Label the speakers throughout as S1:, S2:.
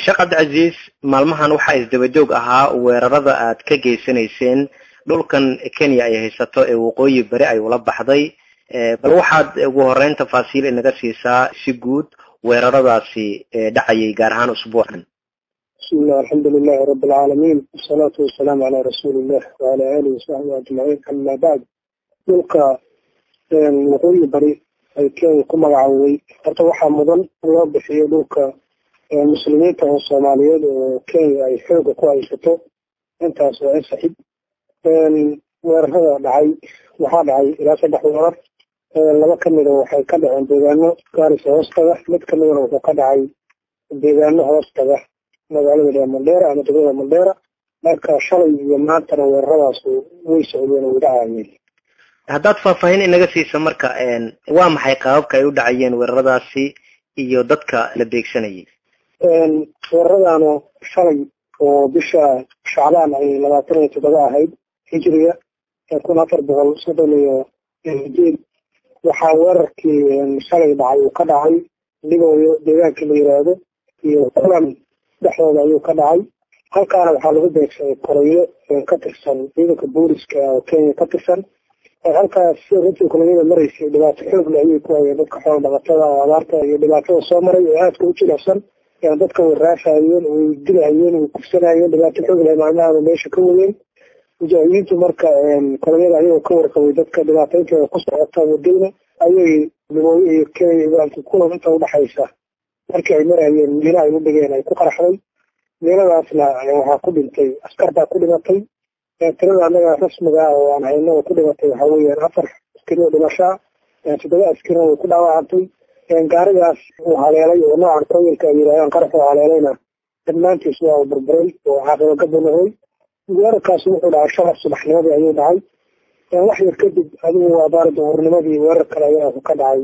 S1: Sheekh Cabdicaziis maalmahan waxa isdabajoog ahaa weerarada aad ka geysanayseen dhulkan Kenya ay haysato ee waqooyi bari ay ula baxday bal waxaad ugu horeyn tafaasiil inaga siisaa si guud weeraradaasi dhacayay gaar ahaan usbuucan.
S2: bismillah alhamdulillah rabbil alamin wassalatu wassalamu ala rasulillah wa ala alihi wa sahbihi ajma'in amma ba'd. dhulka waqooyi bari ay Kenya ku magacaaway horta waxaa mudan loo bixiyo dhulka muslimiinta oo Soomaaliyeed oo Kenya ay xoog ku haysato intaas oo saxiib weerarada dhacay waxaa dhacay ilaa 3 weerar laba kamid ah waxay ka dhaceen deegaano Gaarisa hoostaga mid kamid ah wuxuu ka dhacay deegaano hoostaga magaalada Mandera ama degmada Mandera marka shalay iyo maanta weeraradaas way socdeen oo dhacayeen.
S1: haddaad faahfaahin inaga siiso marka waa maxay qaababka ay u dhacayeen weeraradaasi iyo dadka la beegsanayay.
S2: weeraradaano shalay oo bisha Shacbaan ay 27 ahayd hijriga 1438 waxaa weerarkii shalay dhacay uu ka dhacay Liboyo deegaanka la yiraahdo iyo kulan dhexdooda ayuu ka dhacay halkaana waxaa lagu beegsaday koroyo ka tirsan ciidanka booliska oo Kenya ka tirsan halkaas runtii kolonyada maraysay dhibaato xoog leh ayay ku hayeen dadka xoolo dhaqatada abaarta iyo dhibaatada soo maray ee aadka u jilicsan dadka waraashayeen oo dilayeen oo kufsanayeen dhibaato xoog leh maalmaha meesha ka wadeen mujaahidiintu marka kolonyada ayay ka warqabay dadka dhibaatooyinka ku socota wadayna ayay Liboyo iyo Kenya iyo kulan inta u dhaxaysa markii ay marayeen meelaha ay u dhigeen ay ku qarxday meeladaasna waxaa ku dhintay askar baa ku dhimatay tirada anaga rasmiga ah oo aan hayno ku dhimatay waxa weeyaan 4 askari oo dhimasho 7 askari oo ku dhaawacantay gaarigaas uu haleelay oo noocan qoyilka ay yiraahdaan qarxo haleelayna dhammaantiis waa burburay oo caqabad ka banaaday weerarkaas wuxuu dhacay shalay subaxnimadii ayuu dhacay wax yar kadib adigu waa baarida hornimadii weerar kale ayaa ka dhacay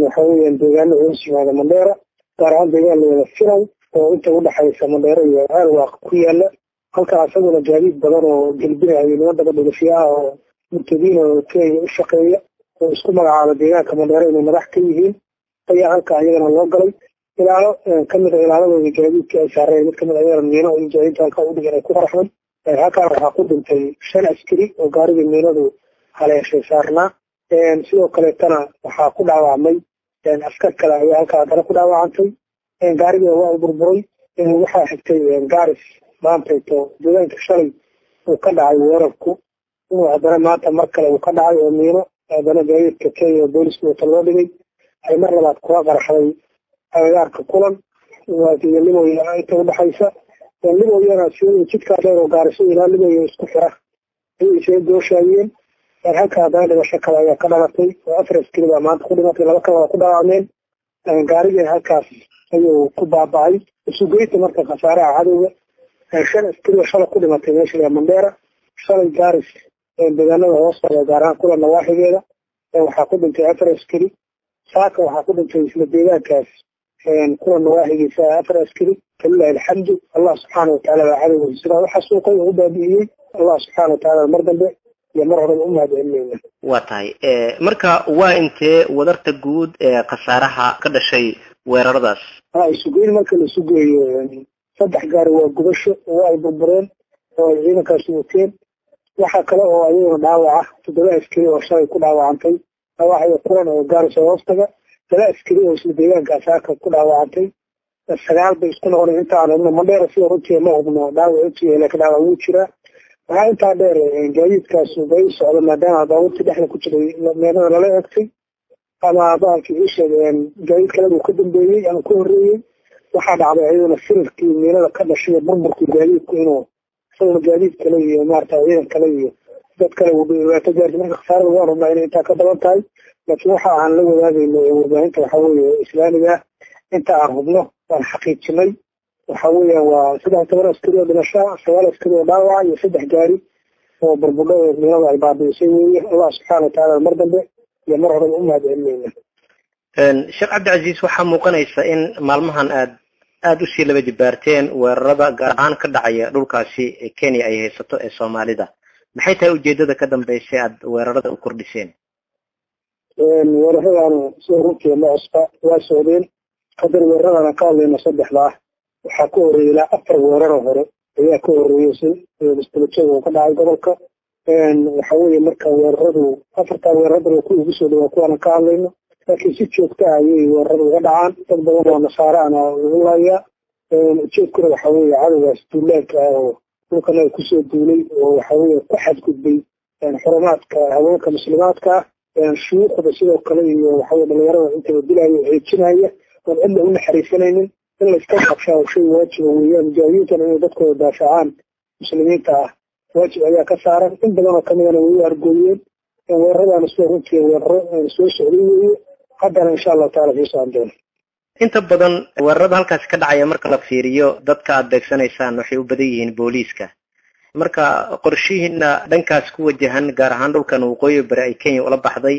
S2: waxa weeyaan deegaano hoos yimaada Mandera gaar ahaan deegaanada Filaw oo inta u dhaxaysa Mandera iyo Alwaaq ku yaala halkaas asaguna gaadiid badan oo galbinaya nimanka dhulfiyaha oo mutadiin oo Kenya u shaqeeya oo isku magacaaba deegaanka Mandera inay madax ka yihiin ayaa halka ayagana loo galay ilaalo kamid ah ilaaladooda gaadiidka ay saareen mid kamid ah ayagana miino iyo jaayinta halka u dhigan ay ku qarxeen halka waxaa ku dhintay 5 askari oo gaariga miinadu haleeshay saarnaa sidoo kale tana waxaa ku dhaawacmay askar kale ayaa halka dara ku dhaawacantay gaariga waa burburay waxaa xigtay gaaris maantayto deegaanka shalay uu ka dhacay weerarku haddana maanta mar kale uu ka dhacay oo miino haddana gaadiidka Kenya booliska wata loo dhigay ay mar labaad kula qarxday agagaarka kulan waa Liboyo inta u dhaxaysa Liboyona sidoo jidka dheer oo Gaarisa ilaa Liboyo isku xira ay soo dooshayeen halka haddana dhimasho kale ayaa ka dhalatay oo 4 askari baa maanta ku dhimatay 2 kale ku dhaawacmeen gaariga halkaas ayuu ku baaba'ay isugeynta marka khasaaraha cadowga 5 askari oo shalay ku dhimatay meesha Mandera shalay Gaaris deegaanada hoostaga gaar ahaan kulan nawaaxigeeda waxaa ku dhintay 4 askari saaka waxaa ku dhintay isla deegaankaas kulan nawaaxigiisa 4 askari billahi alhamdu Allah subhanahu wa ta'ala cadowga sida waxa suuqay ugu baabi'iyay Allah subhanahu wa ta'ala mar dambe iyo mar hore u mahadcelinayna.
S1: waa tahay marka waa intee wadarta guud ee khasaaraha ka dhashay weeraradaas.
S2: isugeyn marka la sugeeyo 3 gaari waa gubasho oo ay burbureen oo ciidankaas wateen waxa kale oo ayagoo dhaawac 7 askari oo shalay ku dhaawacantay waxay kulan oo Gaarisa hoostaga 3 askari oo isla deegaankaas ku dhaawacantay 9 bay isku noqdeen inta aan Mandera si runtii ma hubno dhaawaciisa ilaa ka dhaawac uu jira waxaa intaa dheer gaadiidkaas bay socdo maadaama daawada dhexda ku jiray meelaha lala eegtay ama baalkii isha gaadiid kale uu ka dambeeyay ama ku horeeyay waxaa dhacday ayadana firarkii meelaha ka dhashay burburkii gaadiidku inuu soo gaadiid kale iyo maarta ciidan kale iyo dad kale uu dhibaato gaartay marka khasaarada waa rabnaa inay intaa ka badan tahay laakiin waxa aan la wadaagayno warbaahinta waxa weeye islaamiga inta aan hubno waan xaqiijinay waxa weeyaan waa 3 askari oo dhimasho 9 askari oo dhaawac iyo 3 gaari oo burburay oo meelaha ay baabi'isay weeye Allah subhanahu wa ta'ala mar dambe iyo mar hore u mahadcelinayna.
S1: Sheekh Cabdicaziis waxaa muuqanaysa in maalmahan aad u sii laba jibaarteen weerarada gaar ahaan ka dhacaya dhulkaasi ee Kenya ay haysato ee Soomaalida maxay tahay ujeedada ka dambeysay aad weerarada u kordhiseen.
S2: weeraradan soo runtii ma cusba waa socdeen qadar weerarada ka hadlayna 3 waxaa ka horreeyay ilaa 4 weerar oo hore ayaa ka horreeyay si isbeddelada oo ka dhacay gobolka waxa weeye marka weeraradu 4 weerarada ku ugu soo dhawaa kuwana ka hadlayno laakiin si joogto ah ayay weeraradu uga dhacaan dad badan oo nasaaraan oo laaya joogkuna waxa weeye cadawgaas duulaanka oo dhulkan ay ku soo duulay oo waxa weeye ku xadgudbay xurumaadka haweenka muslimaadka shuyuukhda sidoo kale iyo waxa weeye dhalinyarada inta la dilayo xeejinaya oo cidna u naxariisanaynin in la iska qabsado shay waajib weeyaan mujaahidiintan inay dadkooda daafacaan muslimiinta ah واجب ayaa ka saaran in badan oo kamidana way argooyeen weerarada soo runtii weeraro soo socday haddana insha Allah taala fi saandeen
S1: inta badan weerarada halkaas ka dhacaya marka la fiiriyo dadka aad beegsanaysaan waxay u badan yihiin booliiska marka qorshihiina dhankaas ku wajahan gaar ahaan dhulkan waqooyi bari ay Kenya ula baxday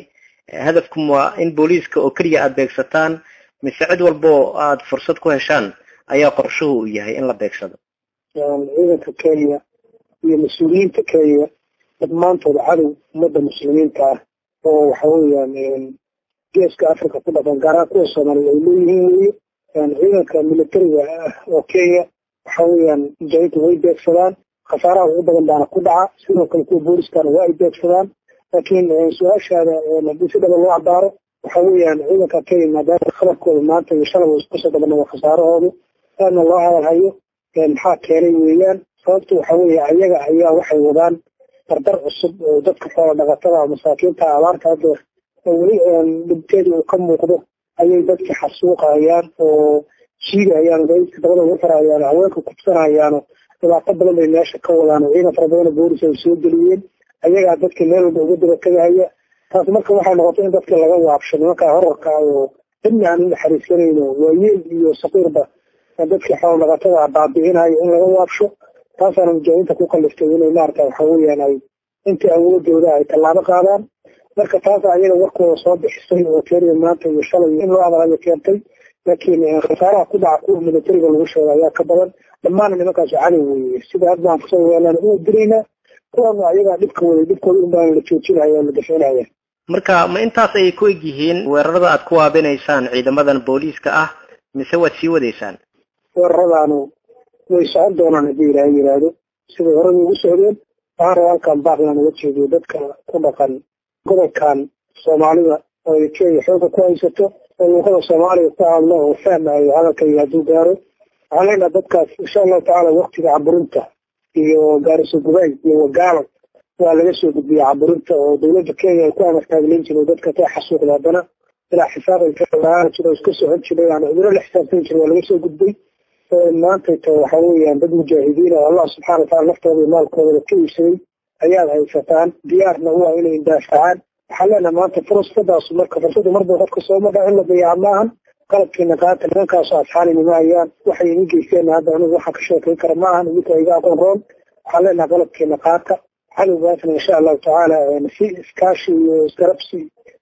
S1: hadafkum waa in booliiska oo kaliya aad beegsataan mise cid walbo aad fursad ku heshaan ayaa qorshuhu u yahay in la beegsado
S2: ciidanka Kenya iyo mas'uuliyiinta Kenya dhammaantood cadow ummadda muslimiinta ah oo waxa weeyaan geeska Afrika ku dhaqan gaar ahaan kuwa Soomaaliya ay leeyihiin ciidanka militariga oo Kenya waxa weeyaan mujaahidiintu way beegsadaan khasaaraha ugu badan baana ku dhaca sidoo kale kuwa booliskana waa ay beegsadaan laakiin su-aashaada haddii si dhaba loo cabaaro waxa weeyaan ciidanka Kenya maadaama qalabkooda maanta iyo shalay isku soo dhabanaya khasaarahoodu aadna loo hadalhayo maxaa keenay weeyaan sababtu waxa weeye ayaga ayaa waxay wadaan dardar cusub oo dadka xoolo dhaqatada masaakiinta abaarta hadda weli dhibkeedu uu ka muuqdo ayay dadka xasuuqayaan oo jiidayaan dadka dabada ugu farayaan haweenka kubsanayaan dhibaato badan bay meesha ka wadaan ciidan fara badan boolis ay soo geliyeen ayagaa dadka meel walba uga daba tagaya taas marka waxay noqotay in dadka laga waabsho nimanka horarka oo cidna aan naxariisanayno waayeel iyo saqiirba dadka xoolo dhaqatada baabi'inayo in laga waabsho taasana mujaahidiinta ku kaliftay inay maarta waxa weeyaan ay inta awoodooda ay tallaabo qaadaan marka taas ayaga warkooda soo bixisay oo teeriya maanta iyo shalay in loo adalayo keentay laakiin khasaaraha ku dhaca kuwa militariga lagu sheegay ayaa ka badan dhammaan nimankaas cadow weeye sida hadda aan kusoo weelaan u dilaynaa kuwana ayagaa dhibka waday dhibkooda un baan la joojinaya oo la dafcinaya
S1: marka ma intaas ayay ku eg yihiin weerarada aad ku waabinaysaan ciidamadan booliiska ah mise waad sii wadaysaan
S2: weeraradaanu way socon doonaan haddii ilaahay yidhaahdo siday horada ugu socdeen waxaan rabaa halkan baaqlan uga jeediyo dadka ku dhaqan gobolkan soomaalida oo ay Kenya xooga ku haysato oo luqada soomaaliga ku hadlo oo fahmayo hadalkayga hadduu gaaro waxaan leenahay dadkaas insha allahu tacaala waqtiga caburinta iyo gaariso gubay iyo wagaalo waa laga soo gudbiyay caburinta oo dowladda Kenya ay ku amartaagleyn jiray dadka ka xasuuqda haddana ilaa xisaab ay ka qaadan jiray iska socon jiray aan cudurro la xisaabtan jiray waa laga soo gudbay maanta waxa weeyaan dad mujaahidiin oo Allah subhanahu wa ta'ala naftooda iyo maalkooda ka iibsaday ayaad haysataan diyaarna u ah inay daafacaan waxaa leenahay maanta fursadaas marka fursadu marba qofka soo madha in la dayaca maahan qalabkiina qaata nimankaas asxaani ma hayaan waxay idin geysteen hadda anigu waxaan ka sheekayn kara maahan idinka iga aqoon roon waxaa leenahay qalabkiina qaata cadowgaasna insha allahu tacaala si iskaashi iyo isgarabsi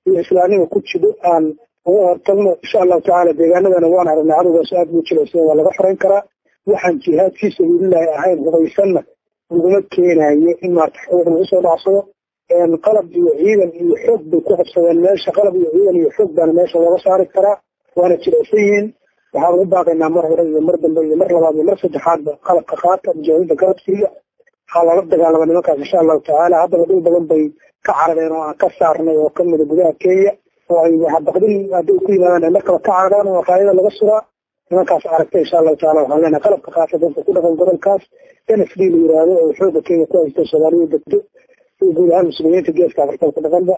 S2: iyo islaamnimo ku jiro aan uga hortagno insha allahu tacaala deegaanadana waan aragnay cadowgaas aad buu jilaysan waa laga xorayn karaa waxaan jihaad fii sabiilillahi ahayn hubaysanna laguma keenayo in maarta xoog lagu soo dhacsado qalab iyo ciidan iyo xoog bay ku qabsadeen meesha qalab iyo ciidan iyo xoog baana meesha looga saari karaa waana jilaysan yihiin waxaan ugu baaqaynaa mar hore iyo mar dambe iyo mar labaad iyo mar saddexaadba qalabka qaata mujaahidiinta garabsiiya waxaa lala dagaalama nimankaas insha allahu tacaala haddaba dhul badan bay ka carareen oo aan ka saarnay oo kamida gudaha Kenya oo ay baqdin hadday ku yimaadaan markaba ka cararaan oo qaayada laga suraa nimankaas aragtay insha allahu tacaala waxaan leenahay qalabka qaata dadka ku dhaqan gobolkaas NFD la yiraahdo oo xooga Kenya ku haysta Soomaaliya degto iyo guud ahaan muslimiinta geeska Afrika ku dhaqan